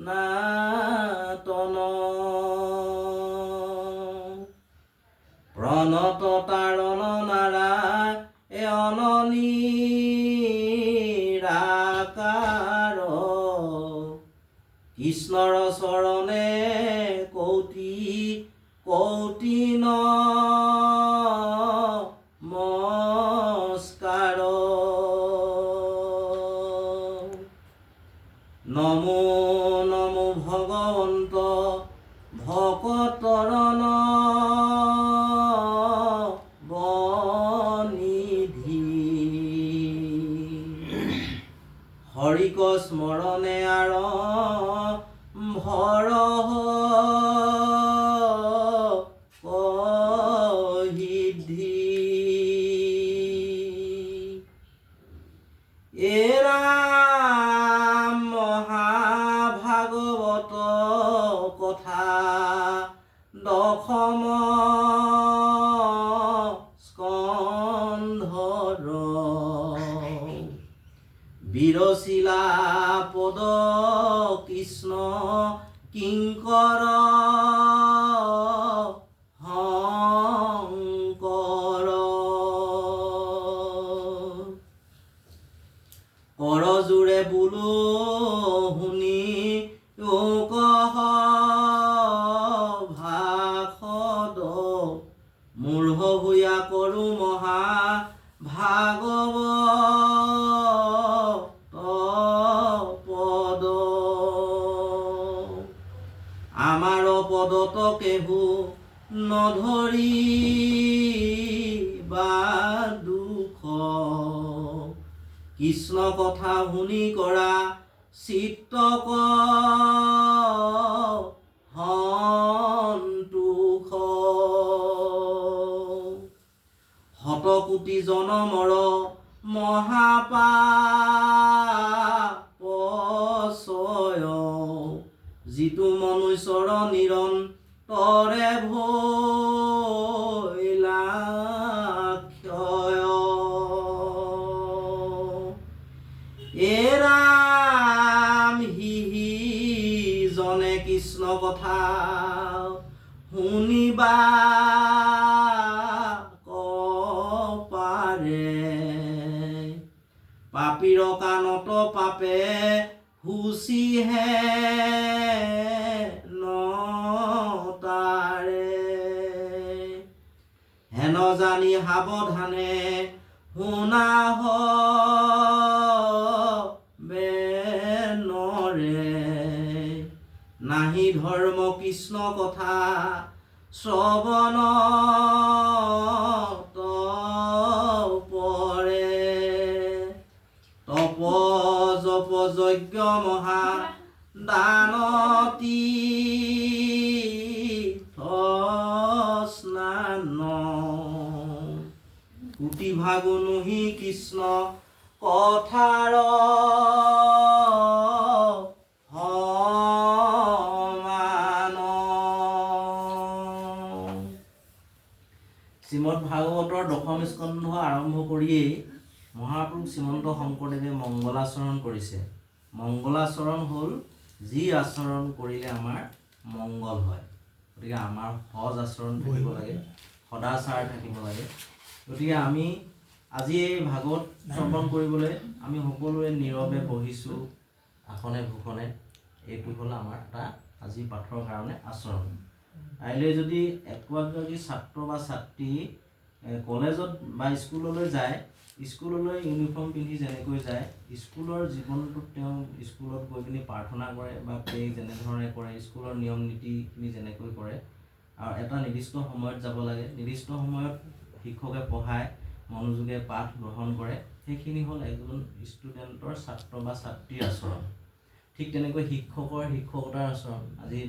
নাতন প্ৰণত তাৰণ নাৰায়ণ নিৰাকাৰ কৃষ্ণৰ চৰণে কৌটি কৌটি নমস্কাৰ নমো নমো ভগৱন্ত ভকতৰণ বনিধি হৰিক স্মৰণে আৰম্ভৰ কহিধি এৰা মহাভাগৱত কথা দশম স্কন্ধৰ বিৰচিলা পদ কৃষ্ণ কিংকৰ শংকৰ কৰজোৰে বোলো শুনি কহ ভাষদ মূঢ় ভূঞা কৰো মহা ভাগৱত পদ আমাৰ পদত কেহু নধৰি বা দুখ কৃষ্ণ কথা শুনি কৰা চিত্ত সন্তোষ শতকোটি জনমৰ মহাপাপচয় যিটো মনুষ্যৰ নিৰন্তৰে ভৈলা ক্ষয় এৰাম হিহি জনে কৃষ্ণ কথা শুনিবা পাৰে পাপীৰ কাণত পাপে হুচিহে নতাৰে হেন জানি সাৱধানে শুনা নাহি ধৰ্ম কৃষ্ণ কথা শ্ৰৱণ পৰে তপ জপ যজ্ঞ মহা দান তীৰ্থ স্নান কোটি ভাগো নুহি কৃষ্ণ কথাৰ শ্ৰীমদ ভাগৱতৰ দশম স্কন্ধ আৰম্ভ কৰিয়েই মহাপুৰুষ শ্ৰীমন্ত শংকৰদেৱে মংগলাচৰণ কৰিছে। মংগলাচৰণ হ'ল যি আচৰণ কৰিলে আমাৰ মংগল হয়। গতিকে আমাৰ সজ আচৰণ থাকিব লাগে, সদাচাৰ থাকিব লাগে। গতিকে আমি আজি এই ভাগৱত শ্ৰৱণ কৰিবলৈ আমি সকলোৱে নীৰৱে বহিছোঁ আসনে ভূষণে। এইটো হ'ল আমাৰ এটা আজি পাঠৰ কাৰণে আচৰণ। কাইলৈ যদি একোগৰাকী ছাত্ৰ বা ছাত্ৰী কলেজত বা স্কুললৈ যায়, স্কুললৈ ইউনিফৰ্ম পিন্ধি যেনেকৈ যায়, স্কুলৰ জীৱনটোত তেওঁ স্কুলত গৈ পিনি প্ৰাৰ্থনা কৰে বা প্ৰে যেনেধৰণে কৰে, স্কুলৰ নিয়ম নীতিখিনি যেনেকৈ কৰে, আৰু এটা নিৰ্দিষ্ট সময়ত যাব লাগে, নিৰ্দিষ্ট সময়ত শিক্ষকে পঢ়ায়, মনোযোগে পাঠ গ্ৰহণ কৰে, সেইখিনি হ'ল এজন ষ্টুডেণ্টৰ ছাত্ৰ বা ছাত্ৰীৰ আচৰণ। ঠিক তেনেকৈ শিক্ষকৰ শিক্ষকতাৰ আচৰণ। আজি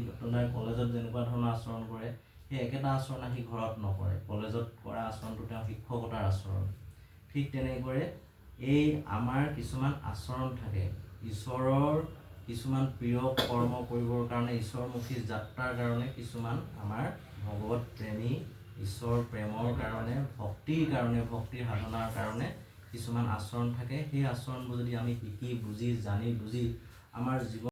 কলেজত যেনেকুৱা ধৰণৰ আচৰণ কৰে, সেই একেটা আচৰণ আহি ঘৰত নকৰে। কলেজত কৰা আচৰণটো তেওঁ শিক্ষকতাৰ আচৰণ। ঠিক তেনেকৈ এই আমাৰ কিছুমান আচৰণ থাকে, ঈশ্বৰৰ কিছুমান প্ৰিয় কৰ্ম কৰিবৰ কাৰণে, ঈশ্বৰমুখী যাত্ৰাৰ কাৰণে কিছুমান আমাৰ ভগৱত প্ৰেমী, ঈশ্বৰ প্ৰেমৰ কাৰণে, ভক্তিৰ সাধনাৰ কাৰণে কিছুমান আচৰণ থাকে, সেই আচৰণবোৰ যদি আমি শিকি বুজি জানি বুজি আমাৰ জীৱন